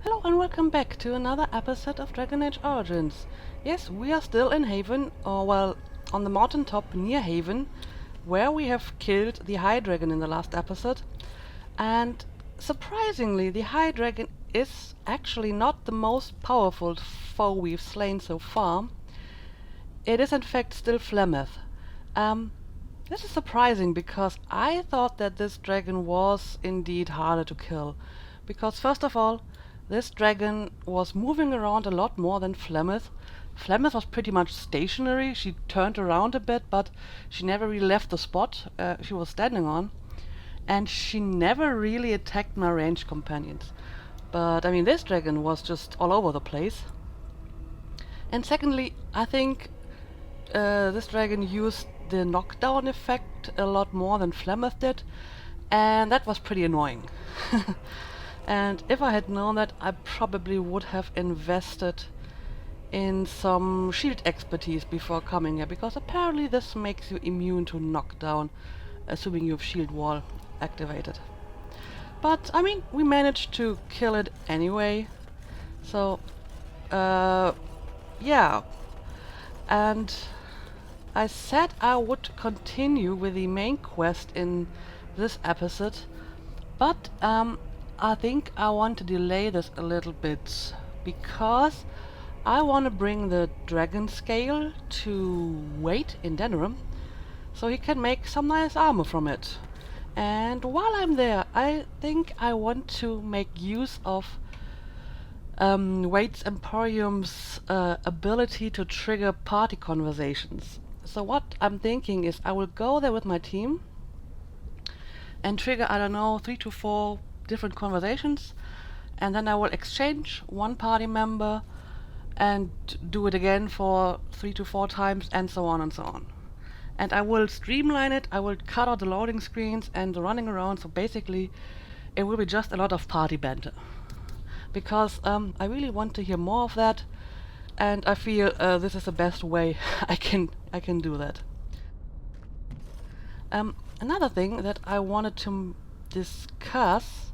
Hello and welcome back to another episode of Dragon Age Origins. Yes, we are still in Haven, or well, on the mountaintop near Haven, where we have killed the High Dragon in the last episode. And surprisingly, the High Dragon is actually not the most powerful foe we've slain so far. It is in fact still Flemeth. This is surprising because I thought that this dragon was indeed harder to kill. Because first of all, this dragon was moving around a lot more than Flemeth. Flemeth was pretty much stationary. She turned around a bit, but she never really left the spot she was standing on. And she never really attacked my ranged companions. But I mean, this dragon was just all over the place. And secondly, I think this dragon used the knockdown effect a lot more than Flemeth did, and that was pretty annoying. And if I had known that, I probably would have invested in some shield expertise before coming here, because apparently this makes you immune to knockdown, assuming you have shield wall activated. But I mean, we managed to kill it anyway, so yeah. And I said I would continue with the main quest in this episode, but I think I want to delay this a little bit because I want to bring the dragon scale to Wade in Denerim so he can make some nice armor from it. And while I'm there, I think I want to make use of Wade's Emporium's ability to trigger party conversations. So what I'm thinking is I will go there with my team and trigger, I don't know, 3 to 4 different conversations, and then I will exchange one party member and do it again for 3 to 4 times, and so on and so on. And I will streamline it, I will cut out the loading screens and the running around, so basically it will be just a lot of party banter. Because I really want to hear more of that, and I feel this is the best way I can do that. Another thing that I wanted to discuss.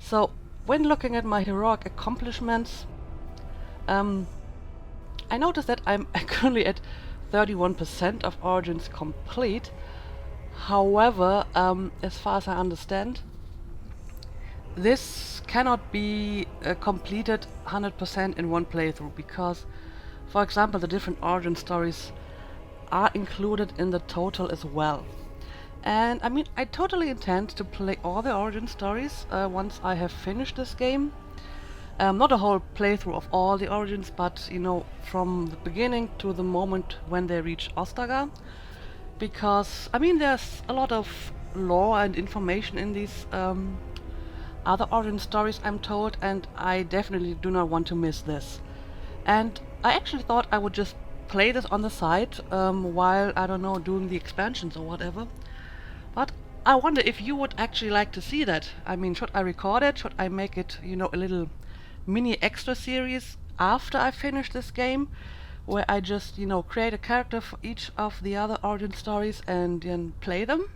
So when looking at my heroic accomplishments, I noticed that I'm currently at 31% of Origins complete. However, as far as I understand, this cannot be completed 100% in one playthrough because, for example, the different origin stories are included in the total as well. And I mean, I totally intend to play all the origin stories once I have finished this game. Not a whole playthrough of all the origins, but you know, from the beginning to the moment when they reach Ostagar. Because, I mean, there's a lot of lore and information in these other origin stories, I'm told, and I definitely do not want to miss this. And I actually thought I would just play this on the side while, I don't know, doing the expansions or whatever. But I wonder if you would actually like to see that. I mean, should I record it? Should I make it, you know, a little mini extra series after I finish this game, where I just, you know, create a character for each of the other origin stories and then play them?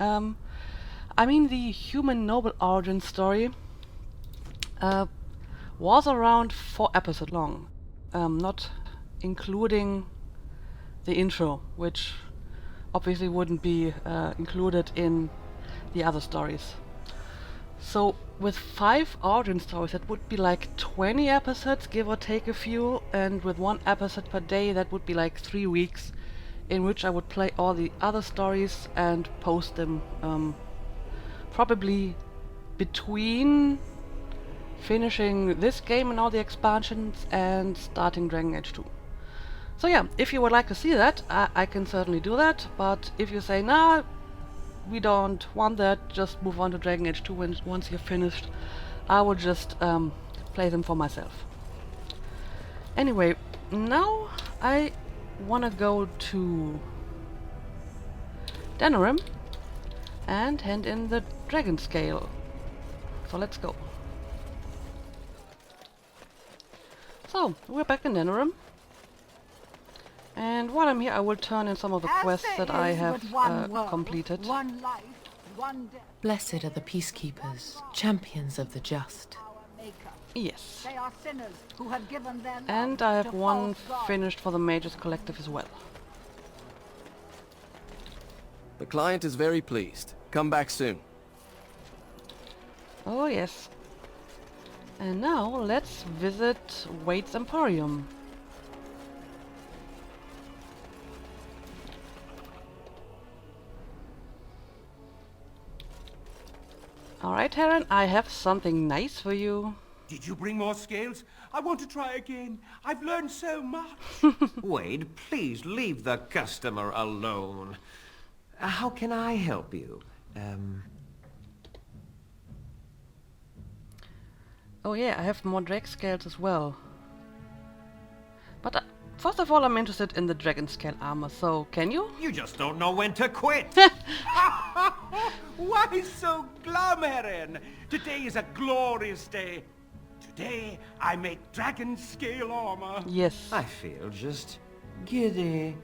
I mean, the Human Noble origin story was around 4 episodes long, not including the intro, which obviously wouldn't be included in the other stories. So with 5 origin stories, that would be like 20 episodes, give or take a few, and with 1 episode per day, that would be like 3 weeks, in which I would play all the other stories and post them probably between finishing this game and all the expansions and starting Dragon Age 2. So yeah, if you would like to see that, I can certainly do that, but if you say, nah, we don't want that, just move on to Dragon Age 2 once you're finished, I will just play them for myself. Anyway, now I wanna go to Denerim and hand in the dragon scale. So let's go. So, we're back in Denerim. And while I'm here, I will turn in some of the quests that I have completed. One life, one death. Blessed are the peacekeepers, champions of the just. Yes. They are sinners who have given their love And I have to one false gods. finished for the Mages Collective as well. The client is very pleased. Come back soon. Oh yes. And now let's visit Wade's Emporium. Alright, Heron, I have something nice for you. Did you bring more scales? I want to try again. I've learned so much. Wade, please leave the customer alone. How can I help you? Oh yeah, I have more drag scales as well. But first of all, I'm interested in the dragon scale armor, so can you? You just don't know when to quit. Why so glum, Heron? Today is a glorious day. Today, I make dragon scale armor. Yes. I feel just giddy.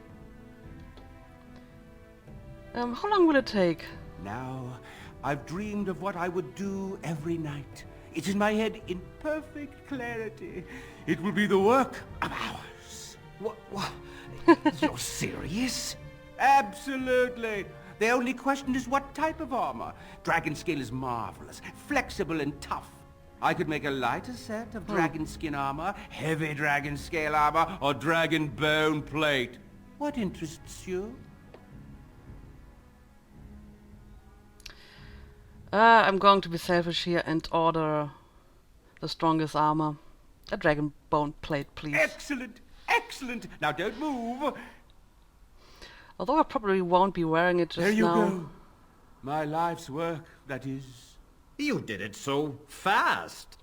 How long will it take? Now, I've dreamed of what I would do every night. It's in my head in perfect clarity. It will be the work of hours. What? You're serious? Absolutely. The only question is what type of armor. Dragon scale is marvelous, flexible and tough. I could make a lighter set of dragon skin armor, heavy dragon scale armor, or dragon bone plate. What interests you? I'm going to be selfish here and order the strongest armor. A dragon bone plate, please. Excellent, excellent. Now don't move. Although I probably won't be wearing it just There you now. go. My life's work, that is. You did it so fast.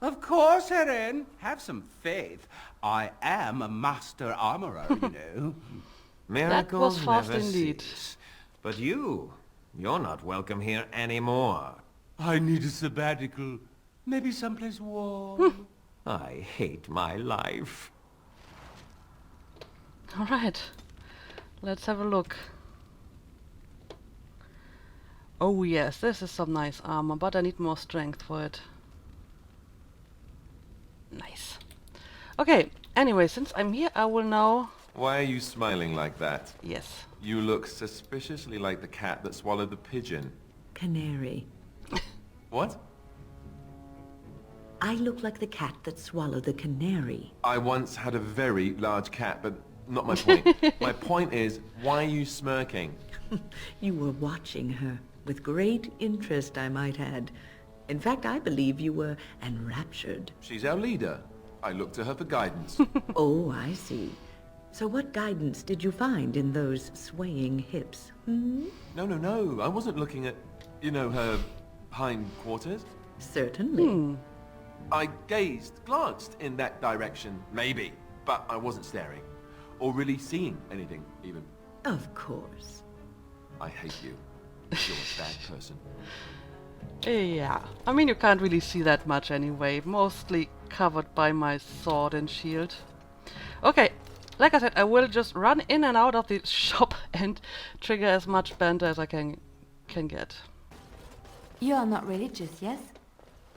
Of course, Heron. Have some faith. I am a master armorer, you know. Miracles fast never indeed. cease. But you're not welcome here anymore. I need a sabbatical. Maybe someplace warm. I hate my life. Alright. Let's have a look. Oh yes, this is some nice armor, but I need more strength for it. Nice. Okay, anyway, since I'm here, I will now... Why are you smiling like that? Yes. You look suspiciously like the cat that swallowed the pigeon. Canary. What? I look like the cat that swallowed the canary. I once had a very large cat, but not my point. My point is, why are you smirking? You were watching her, with great interest, I might add. In fact, I believe you were enraptured. She's our leader. I look to her for guidance. Oh, I see. So what guidance did you find in those swaying hips? Hmm? No. I wasn't looking at, her hindquarters. Certainly. I glanced in that direction, maybe, but I wasn't staring. Or really seeing anything, even. Of course. I hate you. You're a bad person. Yeah. I mean, you can't really see that much anyway. Mostly covered by my sword and shield. Okay. Like I said, I will just run in and out of the shop and trigger as much banter as I can get. You are not religious, yes?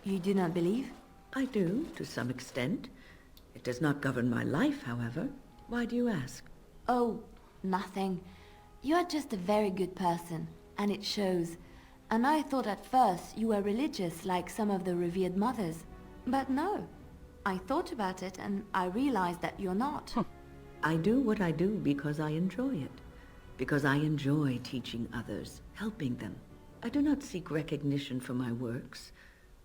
You do not believe? I do, to some extent. It does not govern my life, however. Why do you ask? Oh, nothing. You are just a very good person, and it shows. And I thought at first you were religious like some of the revered mothers. But no. I thought about it and I realized that you're not. I do what I do because I enjoy it. Because I enjoy teaching others, helping them. I do not seek recognition for my works.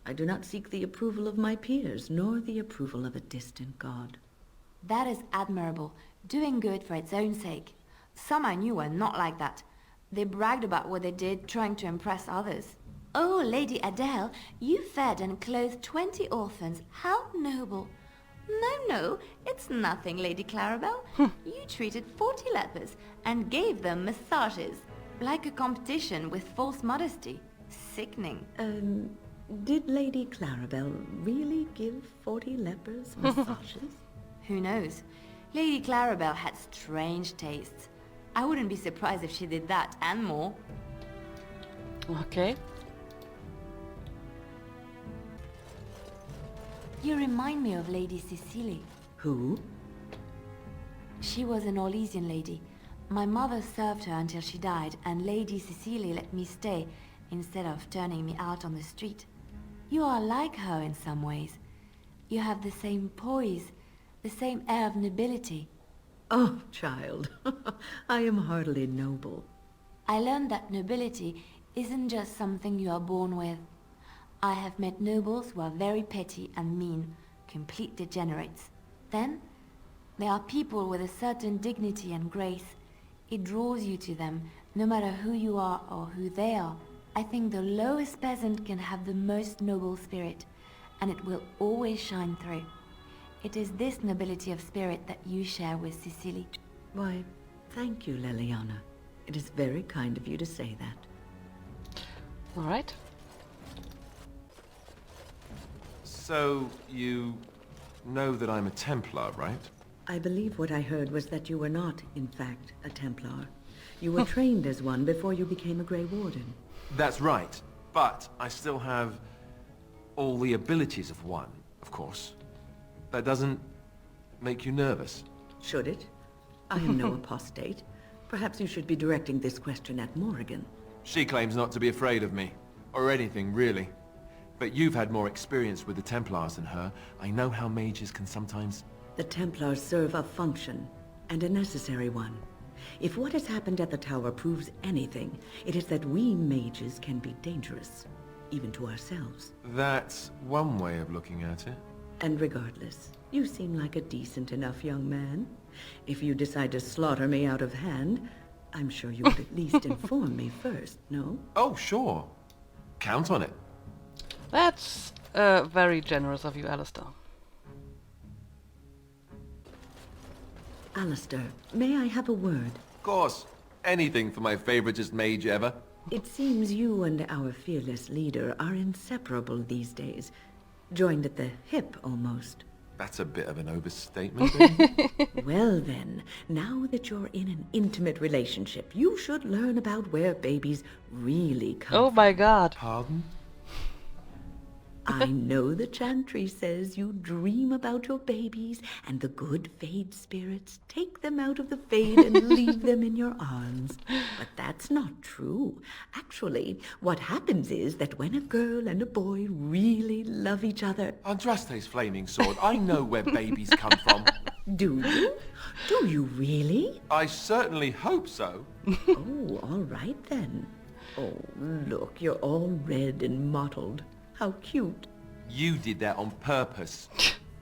I do not seek the approval of my peers, nor the approval of a distant god. That is admirable, doing good for its own sake. Some I knew were not like that. They bragged about what they did, trying to impress others. Oh, Lady Adele, you fed and clothed 20 orphans. How noble. No, it's nothing, Lady Clarabelle. You treated 40 lepers and gave them massages. Like a competition with false modesty. Sickening. Did Lady Clarabelle really give 40 lepers massages? Who knows? Lady Clarabelle had strange tastes. I wouldn't be surprised if she did that and more. Okay. You remind me of Lady Cecily. Who? She was an Orlesian lady. My mother served her until she died, and Lady Cecily let me stay instead of turning me out on the street. You are like her in some ways. You have the same poise, the same air of nobility. Oh, child, I am hardly noble. I learned that nobility isn't just something you are born with. I have met nobles who are very petty and mean, complete degenerates. Then, there are people with a certain dignity and grace. It draws you to them, no matter who you are or who they are. I think the lowest peasant can have the most noble spirit, and it will always shine through. It is this nobility of spirit that you share with Cecily. Why, thank you, Leliana. It is very kind of you to say that. All right. So, you know that I'm a Templar, right? I believe what I heard was that you were not, in fact, a Templar. You were trained as one before you became a Grey Warden. That's right, but I still have all the abilities of one, of course. That doesn't make you nervous. Should it? I am no apostate. Perhaps you should be directing this question at Morrigan. She claims not to be afraid of me, or anything, really. But you've had more experience with the Templars than her. I know how mages can sometimes... The Templars serve a function, and a necessary one. If what has happened at the tower proves anything, it is that we mages can be dangerous, even to ourselves. That's one way of looking at it. And regardless, you seem like a decent enough young man. If you decide to slaughter me out of hand, I'm sure you would at least inform me first, no? Oh, sure. Count on it. That's very generous of you, Alistair. Alistair, may I have a word? Of course. Anything for my favoritist mage ever. It seems you and our fearless leader are inseparable these days. Joined at the hip, almost. That's a bit of an overstatement, isn't it? Well then, now that you're in an intimate relationship, you should learn about where babies really come Oh from. my god. Pardon? I know the chantry says you dream about your babies, and the good Fade spirits take them out of the Fade and leave them in your arms. But that's not true. Actually, what happens is that when a girl and a boy really love each other... Andraste's flaming sword. I know where babies come from. Do you? Do you really? I certainly hope so. Oh, all right then. Oh, look, you're all red and mottled. How cute. You did that on purpose.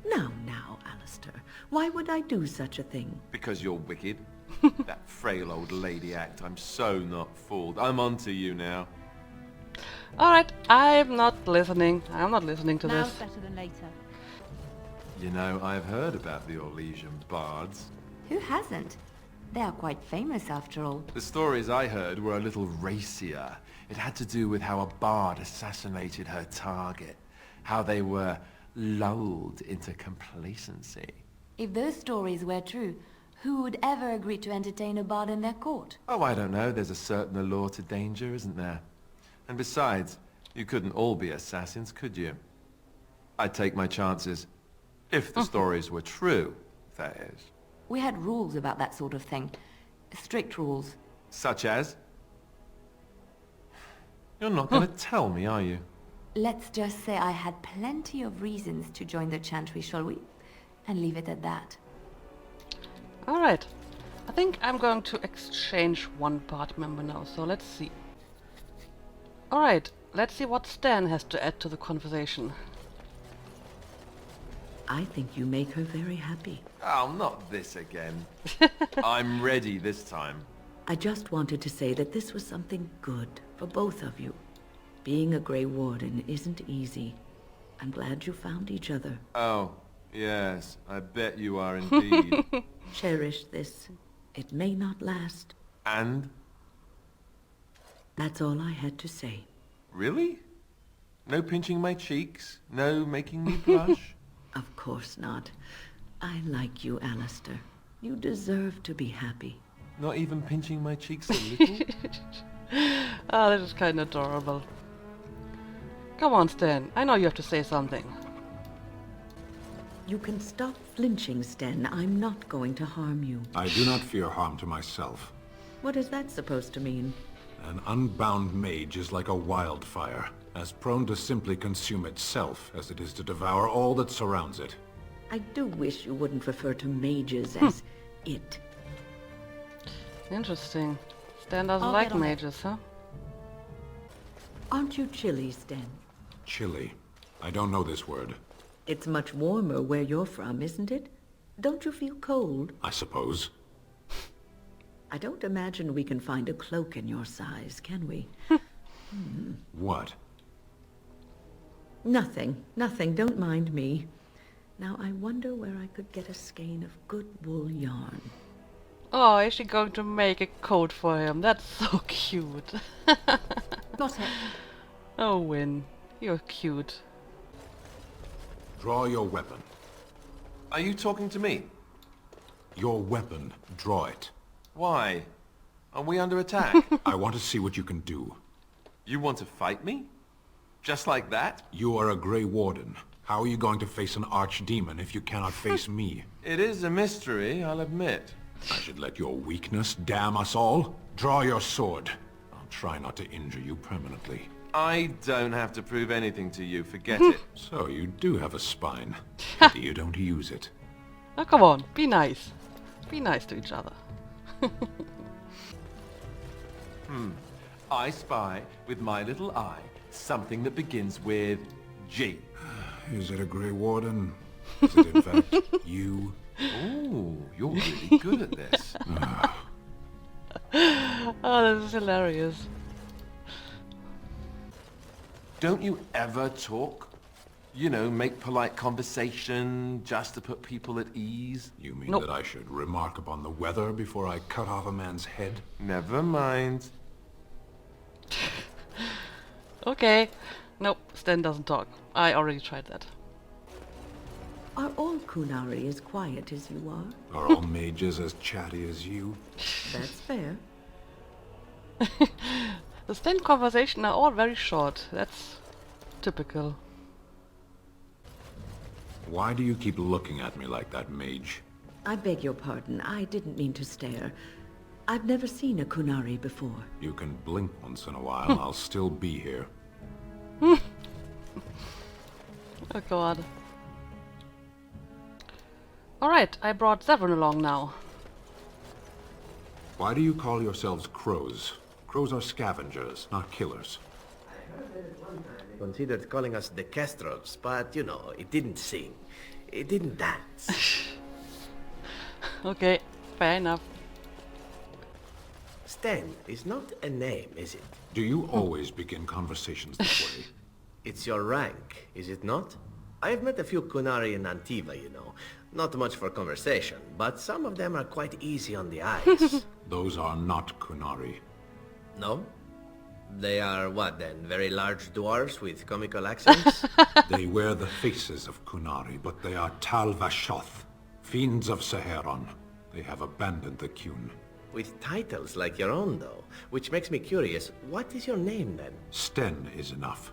Now, Alistair. Why would I do such a thing? Because you're wicked. That frail old lady act. I'm so not fooled. I'm on to you now. Alright, I'm not listening. I'm not listening to Now's this. better than later. You know, I've heard about the Orlesian bards. Who hasn't? They are quite famous after all. The stories I heard were a little racier. It had to do with how a bard assassinated her target. How they were lulled into complacency. If those stories were true, who would ever agree to entertain a bard in their court? Oh, I don't know. There's a certain allure to danger, isn't there? And besides, you couldn't all be assassins, could you? I'd take my chances. If the stories were true, that is. We had rules about that sort of thing. Strict rules. Such as? You're not going to tell me, are you? Let's just say I had plenty of reasons to join the chantry, shall we? And leave it at that. Alright. I think I'm going to exchange one party member now, so let's see. Alright, let's see what Sten has to add to the conversation. I think you make her very happy. Oh, not this again. I'm ready this time. I just wanted to say that this was something good for both of you. Being a Grey Warden isn't easy. I'm glad you found each other. Oh, yes, I bet you are indeed. Cherish this. It may not last. And? That's all I had to say. Really? No pinching my cheeks? No making me blush? Of course not. I like you, Alistair. You deserve to be happy. Not even pinching my cheeks a little? Ah, this is kind of adorable. Come on, Sten. I know you have to say something. You can stop flinching, Sten. I'm not going to harm you. I do not fear harm to myself. What is that supposed to mean? An unbound mage is like a wildfire, as prone to simply consume itself as it is to devour all that surrounds it. I do wish you wouldn't refer to mages as it. Interesting. Stan doesn't I'll like get on it. mages, huh? Aren't you chilly, Sten? Chilly. I don't know this word. It's much warmer where you're from, isn't it? Don't you feel cold? I suppose. I don't imagine we can find a cloak in your size, can we? What? Nothing. Don't mind me. Now I wonder where I could get a skein of good wool yarn. Oh, is she going to make a coat for him? That's so cute. Got it. Oh, Win. You're cute. Draw your weapon. Are you talking to me? Your weapon. Draw it. Why? Are we under attack? I want to see what you can do. You want to fight me? Just like that? You are a Grey Warden. How are you going to face an archdemon if you cannot face me? It is a mystery, I'll admit. I should let your weakness damn us all. Draw your sword. I'll try not to injure you permanently. I don't have to prove anything to you, forget it. So you do have a spine. Pity you don't use it. Oh, come on. Be nice. Be nice to each other. I spy, with my little eye, something that begins with G. Is it a Grey Warden? Is it in fact you? Ooh, you're really good at this. Oh, this is hilarious. Don't you ever talk? You know, make polite conversation just to put people at ease? You mean Nope. that I should remark upon the weather before I cut off a man's head? Never mind. Okay. Nope, Stan doesn't talk. I already tried that. Are all Qunari as quiet as you are? Are all mages as chatty as you? That's fair. The Stan conversation are all very short. That's typical. Why do you keep looking at me like that, mage? I beg your pardon. I didn't mean to stare. I've never seen a Qunari before. You can blink once in a while, I'll still be here. Oh god. Alright, I brought Zevran along now. Why do you call yourselves crows? Crows are scavengers, not killers. Considered calling us the Kestrels, but, you know, it didn't sing. It didn't dance. Okay, fair enough. Sten is not a name, is it? Do you always begin conversations this way? It's your rank, is it not? I've met a few Qunari in Antiva, you know. Not much for conversation, but some of them are quite easy on the eyes. Those are not Qunari. No? They are what then? Very large dwarves with comical accents? They wear the faces of Qunari, but they are Tal Vashoth, fiends of Seheron. They have abandoned the Qun. With titles like your own, though. Which makes me curious, what is your name then? Sten is enough.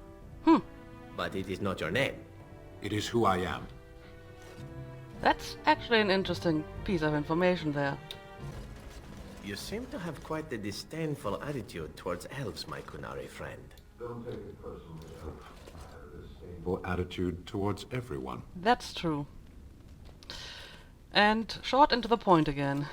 But it is not your name. It is who I am. That's actually an interesting piece of information there. You seem to have quite a disdainful attitude towards elves, my Qunari friend. Don't take it personally. I have a disdainful attitude towards everyone. That's true. And short and to the point again.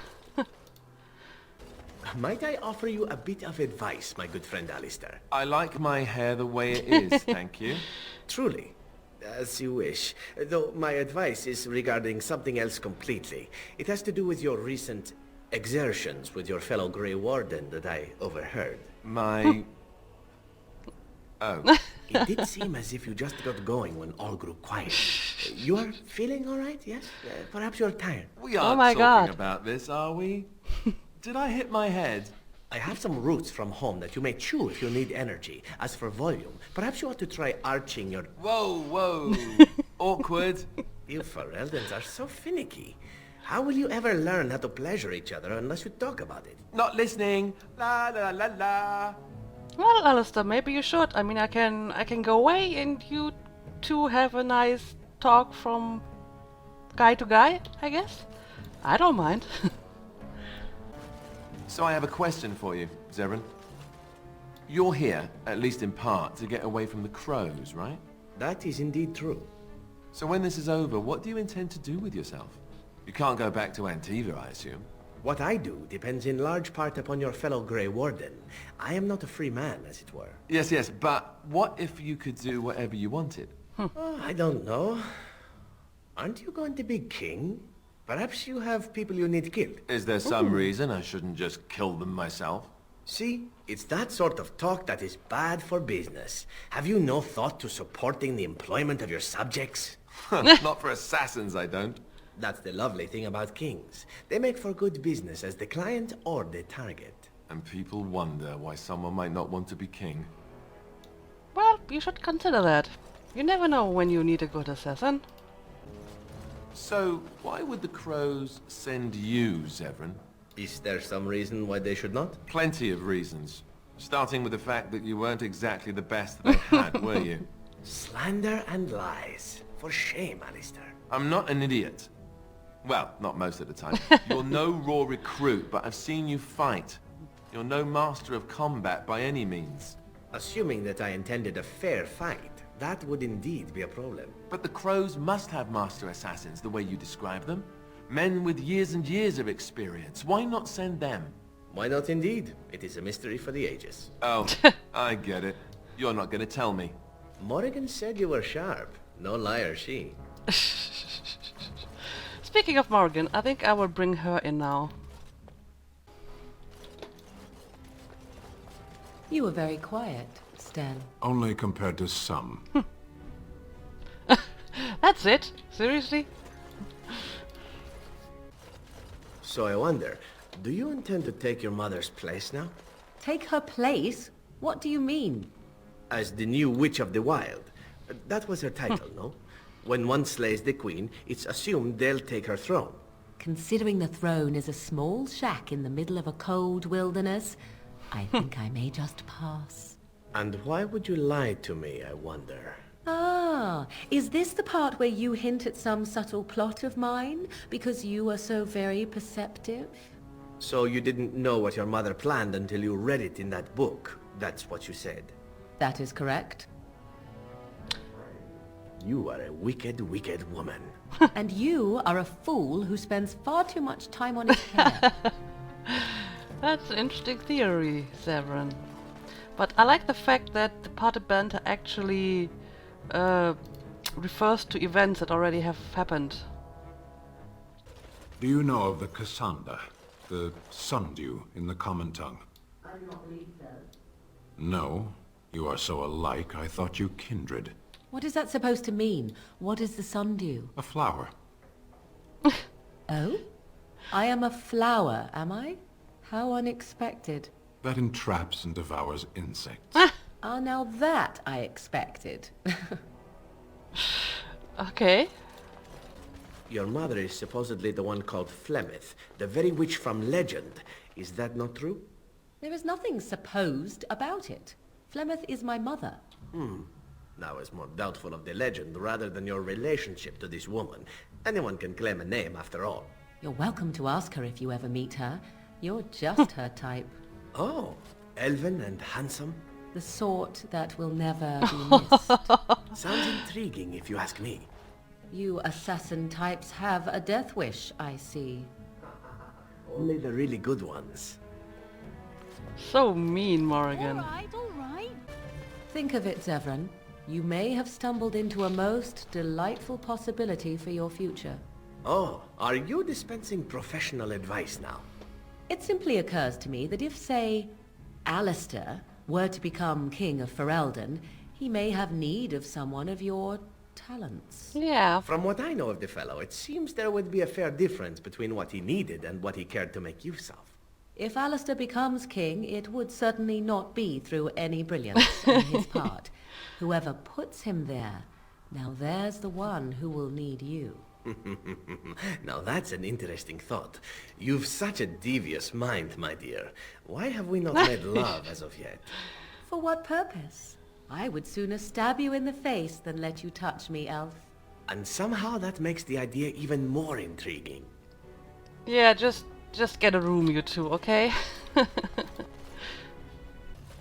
Might I offer you a bit of advice, my good friend Alistair? I like my hair the way it is, thank you. Truly. As you wish. Though my advice is regarding something else completely. It has to do with your recent exertions with your fellow Grey Warden that I overheard. My... Oh. It did seem as if you just got going when all grew quiet. You are feeling all right, yes? Perhaps you're tired. We aren't my talking God. about this, are we? Did I hit my head? I have some roots from home that you may chew if you need energy. As for volume, perhaps you ought to try arching your... Whoa, whoa. Awkward. You Fereldans are so finicky. How will you ever learn how to pleasure each other unless you talk about it? Not listening. La la la la. Well, Alistair, maybe you should. I mean, I can go away and you two have a nice talk from guy to guy, I guess. I don't mind. So I have a question for you, Zevran. You're here, at least in part, to get away from the crows, right? That is indeed true. So when this is over, what do you intend to do with yourself? You can't go back to Antiva, I assume. What I do depends in large part upon your fellow Grey Warden. I am not a free man, as it were. Yes, yes, but what if you could do whatever you wanted? Oh, I don't know. Aren't you going to be king? Perhaps you have people you need killed. Is there some reason I shouldn't just kill them myself? See, it's that sort of talk that is bad for business. Have you no thought to supporting the employment of your subjects? Not for assassins, I don't. That's the lovely thing about kings. They make for good business as the client or the target. And people wonder why someone might not want to be king. Well, you should consider that. You never know when you need a good assassin. So, why would the crows send you, Zevran? Is there some reason why they should not? Plenty of reasons. Starting with the fact that you weren't exactly the best they had, were you? Slander and lies. For shame, Alistair. I'm not an idiot. Well, not most of the time. You're no raw recruit, but I've seen you fight. You're no master of combat by any means. Assuming that I intended a fair fight, that would indeed be a problem. But the crows must have master assassins the way you describe them. Men with years and years of experience. Why not send them? Why not indeed? It is a mystery for the ages. Oh, I get it. You're not going to tell me. Morrigan said you were sharp. No liar, she. Speaking of Morrigan, I think I will bring her in now. You were very quiet, Sten. Only compared to some. That's it? Seriously? So I wonder, do you intend to take your mother's place now? Take her place? What do you mean? As the new Witch of the Wild. That was her title, no? When one slays the queen, it's assumed they'll take her throne. Considering the throne is a small shack in the middle of a cold wilderness, I think I may just pass. And why would you lie to me, I wonder? Ah, is this the part where you hint at some subtle plot of mine, because you are so very perceptive? So you didn't know what your mother planned until you read it in that book. That's what you said. That is correct. You are a wicked, wicked woman. And you are a fool who spends far too much time on his hair. That's an interesting theory, Zevran. But I like the fact that the party banter actually refers to events that already have happened. Do you know of the Cassandra, the sundew in the common tongue? I do not believe so. No. You are so alike, I thought you kindred. What is that supposed to mean? What is the sundew? A flower. Oh? I am a flower, am I? How unexpected. That entraps and devours insects. Ah, now that I expected. Okay. Your mother is supposedly the one called Flemeth, the very witch from legend. Is that not true? There is nothing supposed about it. Flemeth is my mother. Now I was more doubtful of the legend rather than your relationship to this woman. Anyone can claim a name after all. You're welcome to ask her if you ever meet her. You're just her type. Oh, elven and handsome? The sort that will never be missed. Sounds intriguing if you ask me. You assassin types have a death wish, I see. Only the really good ones. So mean, Morrigan. all right. Think of it, Zevran. You may have stumbled into a most delightful possibility for your future. Oh, are you dispensing professional advice now? It simply occurs to me that if, say, Alistair were to become King of Ferelden, he may have need of someone of your talents. Yeah. From what I know of the fellow, it seems there would be a fair difference between what he needed and what he cared to make use of. If Alistair becomes king, it would certainly not be through any brilliance on his part. Whoever puts him there, now there's the one who will need you. Now that's an interesting thought. You've such a devious mind, my dear. Why have we not made love as of yet? For what purpose? I would sooner stab you in the face than let you touch me, elf. And somehow that makes the idea even more intriguing. Yeah, just get a room, you two, okay?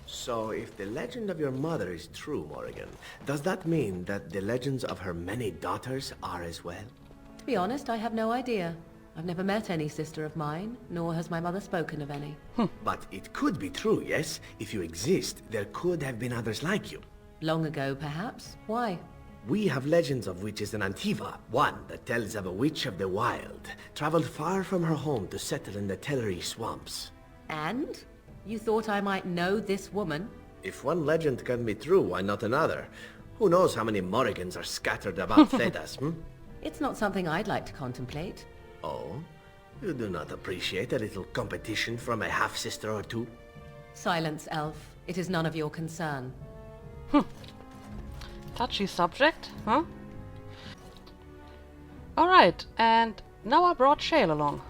So, if the legend of your mother is true, Morrigan, does that mean that the legends of her many daughters are as well? To be honest, I have no idea. I've never met any sister of mine, nor has my mother spoken of any. But it could be true, yes? If you exist, there could have been others like you. Long ago, perhaps. Why? We have legends of witches in Antiva. One that tells of a witch of the wild, traveled far from her home to settle in the Tellery swamps. And? You thought I might know this woman? If one legend can be true, why not another? Who knows how many Morrigans are scattered about Thedas, It's not something I'd like to contemplate. Oh? You do not appreciate a little competition from a half-sister or two? Silence, elf. It is none of your concern. Touchy subject, huh? Alright, and now I brought Shale along.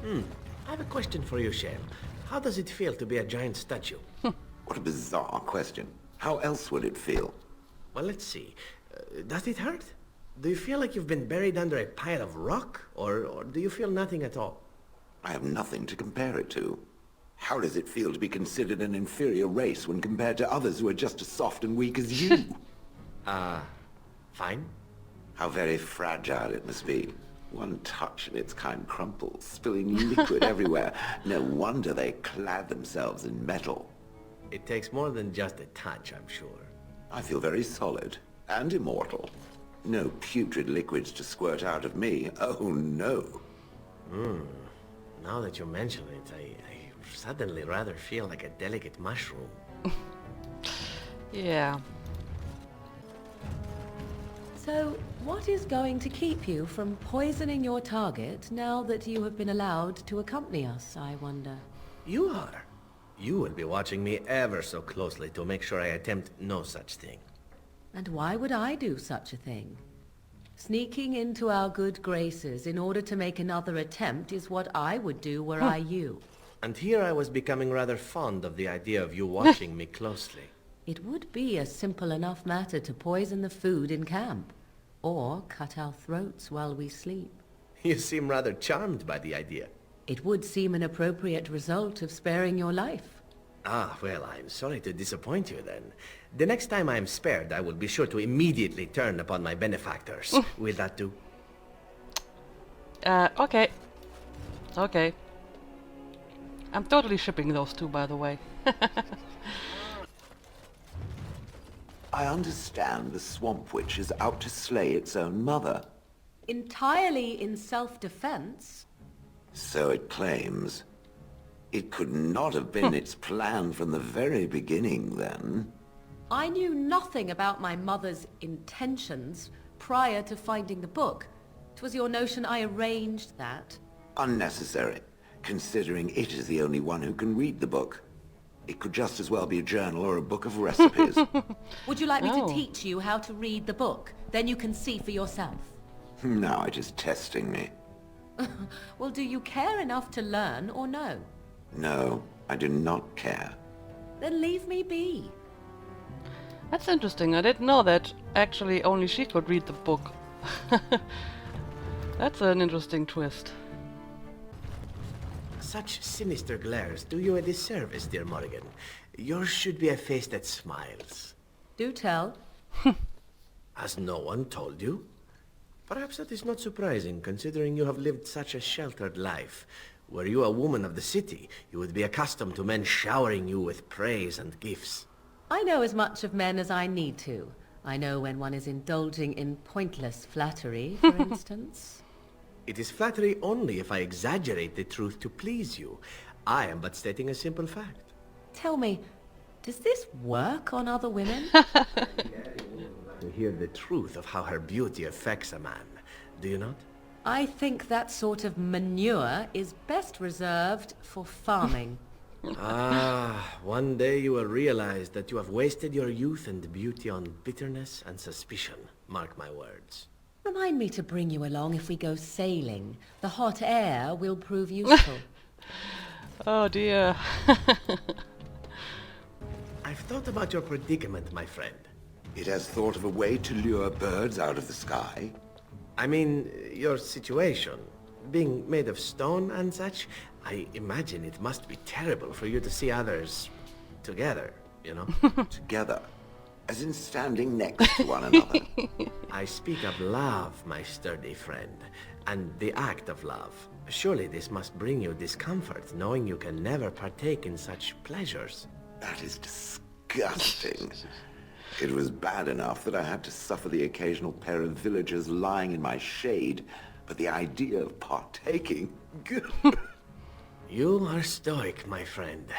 I have a question for you, Shale. How does it feel to be a giant statue? What a bizarre question. How else would it feel? Well, let's see. Does it hurt? Do you feel like you've been buried under a pile of rock? Or do you feel nothing at all? I have nothing to compare it to. How does it feel to be considered an inferior race when compared to others who are just as soft and weak as you? Fine. How very fragile it must be. One touch and its kind crumples, spilling liquid everywhere. No wonder they clad themselves in metal. It takes more than just a touch, I'm sure. I feel very solid and immortal. No putrid liquids to squirt out of me. Oh, no. Now that you mention it, I suddenly rather feel like a delicate mushroom. Yeah. So, what is going to keep you from poisoning your target now that you have been allowed to accompany us, I wonder? You are. You will be watching me ever so closely to make sure I attempt no such thing. And why would I do such a thing? Sneaking into our good graces in order to make another attempt is what I would do were I you. And here I was becoming rather fond of the idea of you watching me closely. It would be a simple enough matter to poison the food in camp, or cut our throats while we sleep. You seem rather charmed by the idea. It would seem an appropriate result of sparing your life. Ah, well, I'm sorry to disappoint you then. The next time I am spared, I will be sure to immediately turn upon my benefactors. Will that do? Okay. Okay. I'm totally shipping those two, by the way. I understand the Swamp Witch is out to slay its own mother. Entirely in self-defense? So it claims. It could not have been its plan from the very beginning, then. I knew nothing about my mother's intentions prior to finding the book. 'Twas your notion I arranged that. Unnecessary, considering it is the only one who can read the book. It could just as well be a journal or a book of recipes. Would you like me Oh. to teach you how to read the book? Then you can see for yourself. Now it is testing me. Well, do you care enough to learn or no? No, I do not care. Then leave me be. That's interesting. I didn't know that actually only she could read the book. That's an interesting twist. Such sinister glares do you a disservice, dear Morrigan. Yours should be a face that smiles. Do tell. Has no one told you? Perhaps that is not surprising, considering you have lived such a sheltered life. Were you a woman of the city, you would be accustomed to men showering you with praise and gifts. I know as much of men as I need to. I know when one is indulging in pointless flattery, for instance. It is flattery only if I exaggerate the truth to please you. I am but stating a simple fact. Tell me, does this work on other women? To hear the truth of how her beauty affects a man, do you not? I think that sort of manure is best reserved for farming. One day you will realize that you have wasted your youth and beauty on bitterness and suspicion. Mark my words. Remind me to bring you along if we go sailing. The hot air will prove useful. Oh dear. I've thought about your predicament, my friend. It has thought of a way to lure birds out of the sky. I mean, your situation. Being made of stone and such, I imagine it must be terrible for you to see others together, you know? Together. As in standing next to one another. I speak of love, my sturdy friend, and the act of love. Surely this must bring you discomfort, knowing you can never partake in such pleasures. That is disgusting. It was bad enough that I had to suffer the occasional pair of villagers lying in my shade, but the idea of partaking... You are stoic, my friend,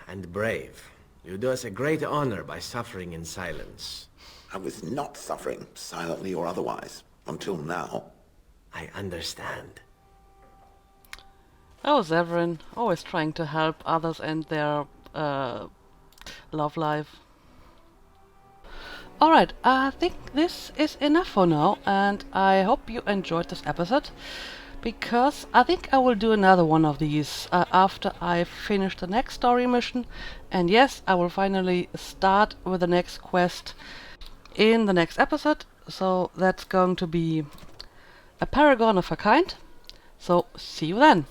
and brave. You do us a great honor by suffering in silence. I was not suffering, silently or otherwise, until now. I understand. Oh, Zevran, always trying to help others and their love life. Alright, I think this is enough for now, and I hope you enjoyed this episode, because I think I will do another one of these after I finish the next story mission, and yes, I will finally start with the next quest in the next episode, so that's going to be a paragon of a kind, so see you then.